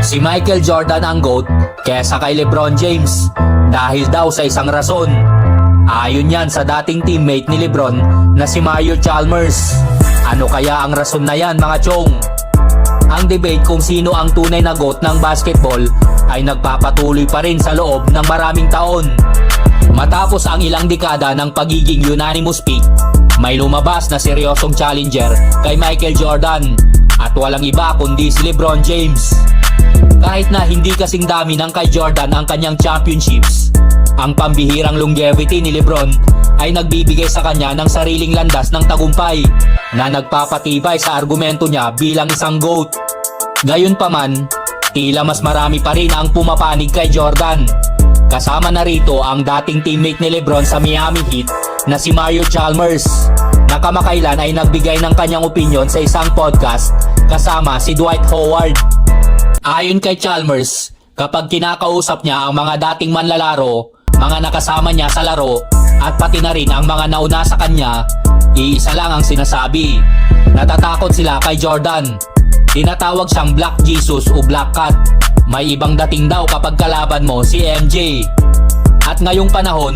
Si Michael Jordan ang GOAT kesa kay LeBron James dahil daw sa isang rason. Ayon yan sa dating teammate ni LeBron na si Mario Chalmers. Ano kaya ang rason na yan mga chong? Ang debate kung sino ang tunay na GOAT ng basketball ay nagpapatuloy pa rin sa loob ng maraming taon. Matapos ang ilang dekada ng pagiging unanimous pick, may lumabas na seryosong challenger kay Michael Jordan at walang iba kundi si LeBron James. Kahit na hindi kasing dami ng kay Jordan ang kanyang championships, ang pambihirang longevity ni LeBron ay nagbibigay sa kanya ng sariling landas ng tagumpay na nagpapatibay sa argumento niya bilang isang GOAT. Gayunpaman, tila mas marami pa rin ang pumapanig kay Jordan. Kasama na rito ang dating teammate ni LeBron sa Miami Heat na si Mario Chalmers, na kamakailan ay nagbigay ng kanyang opinion sa isang podcast kasama si Dwight Howard. Ayon kay Chalmers, kapag kinakausap niya ang mga dating manlalaro, mga nakasama niya sa laro, at pati na rin ang mga nauna sa kanya, iisa lang ang sinasabi: natatakot sila kay Jordan. Tinatawag siyang Black Jesus o Black Cat. May ibang dating daw kapag kalaban mo si MJ. At ngayong panahon,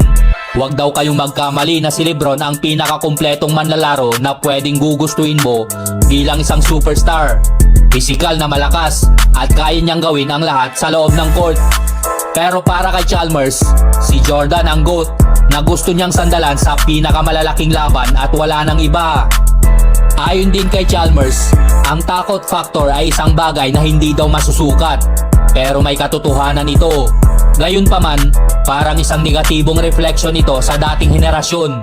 huwag daw kayong magkamali na si LeBron ang pinakakumpletong manlalaro na pwedeng gugustuhin mo bilang isang superstar. Pisikal na malakas at kaya niyang gawin ang lahat sa loob ng court. Pero para kay Chalmers, si Jordan ang GOAT na gusto niyang sandalan sa pinakamalalaking laban at wala nang iba. Ayon din kay Chalmers, ang takot factor ay isang bagay na hindi daw masusukat. Pero may katotohanan ito. Gayunpaman, parang isang negatibong refleksyon ito sa dating henerasyon.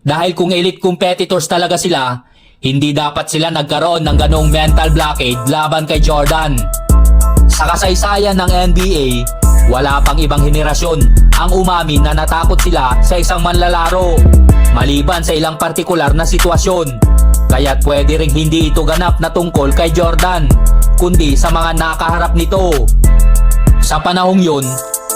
Dahil kung elite competitors talaga sila, hindi dapat sila nagkaroon ng ganong mental blockade laban kay Jordan. Sa kasaysayan ng NBA, wala pang ibang henerasyon ang umamin na natakot sila sa isang manlalaro, maliban sa ilang partikular na sitwasyon. Kaya't pwede ring hindi ito ganap na tungkol kay Jordan, kundi sa mga nakaharap nito. Sa panahong yun,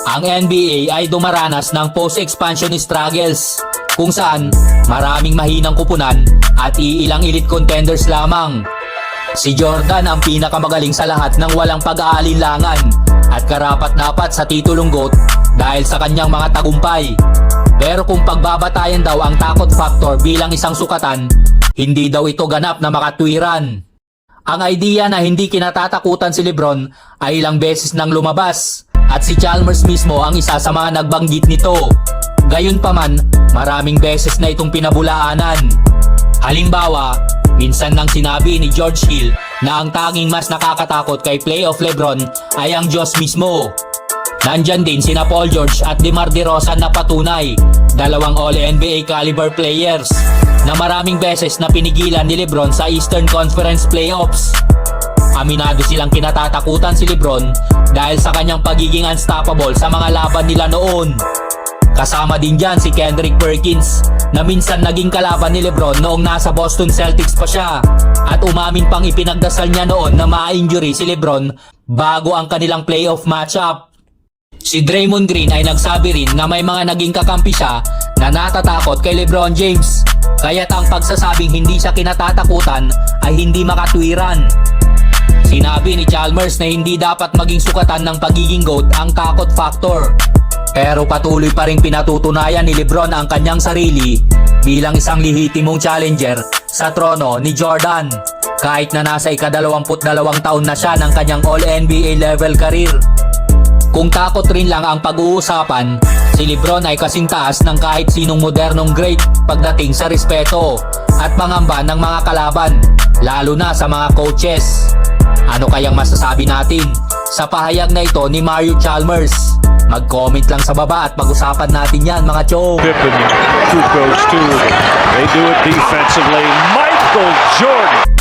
ang NBA ay dumaranas ng post-expansion struggles, kung saan maraming mahinang kupunan at iilang elite contenders lamang. Si Jordan ang pinakamagaling sa lahat ng walang pag-aalinlangan at karapat-dapat sa titulong GOAT dahil sa kanyang mga tagumpay. Pero kung pagbabatayan daw ang takot factor bilang isang sukatan, hindi daw ito ganap na makatwiran. Ang idea na hindi kinatatakutan si LeBron ay ilang beses nang lumabas at si Chalmers mismo ang isa sa mga nagbanggit nito. Gayunpaman, maraming beses na itong pinabulaanan. Halimbawa, minsan nang sinabi ni George Hill na ang tanging mas nakakatakot kay playoff LeBron ay ang Diyos mismo. Nandyan din sina Paul George at DeMar DeRozan na patunay, dalawang All-NBA caliber players, na maraming beses na pinigilan ni LeBron sa Eastern Conference Playoffs. Aminado silang kinatatakutan si LeBron dahil sa kanyang pagiging unstoppable sa mga laban nila noon. Kasama din dyan si Kendrick Perkins na minsan naging kalaban ni LeBron noong nasa Boston Celtics pa siya, at umamin pang ipinagdasal niya noon na ma-injury si LeBron bago ang kanilang playoff matchup. Si Draymond Green ay nagsabi rin na may mga naging kakampi siya na natatakot kay LeBron James, kaya't ang pagsasabing hindi siya kinatatakutan ay hindi makatwiran. Sinabi ni Chalmers na hindi dapat maging sukatan ng pagiging GOAT ang takot factor. Pero patuloy pa ring pinatutunayan ni LeBron ang kanyang sarili bilang isang lehitimong challenger sa trono ni Jordan, kahit na nasa ika-22 taon na siya ng kanyang All-NBA level career. Kung takot rin lang ang pag-uusapan, si LeBron ay kasing taas ng kahit sinong modernong great pagdating sa respeto at pangamba ng mga kalaban, lalo na sa mga coaches. Ano kayang masasabi natin sa pahayag na ito ni Mario Chalmers? Mag-comment lang sa baba at pag-usapan natin yan mga chong. Pippen, who goes to, they do it defensively, Michael Jordan.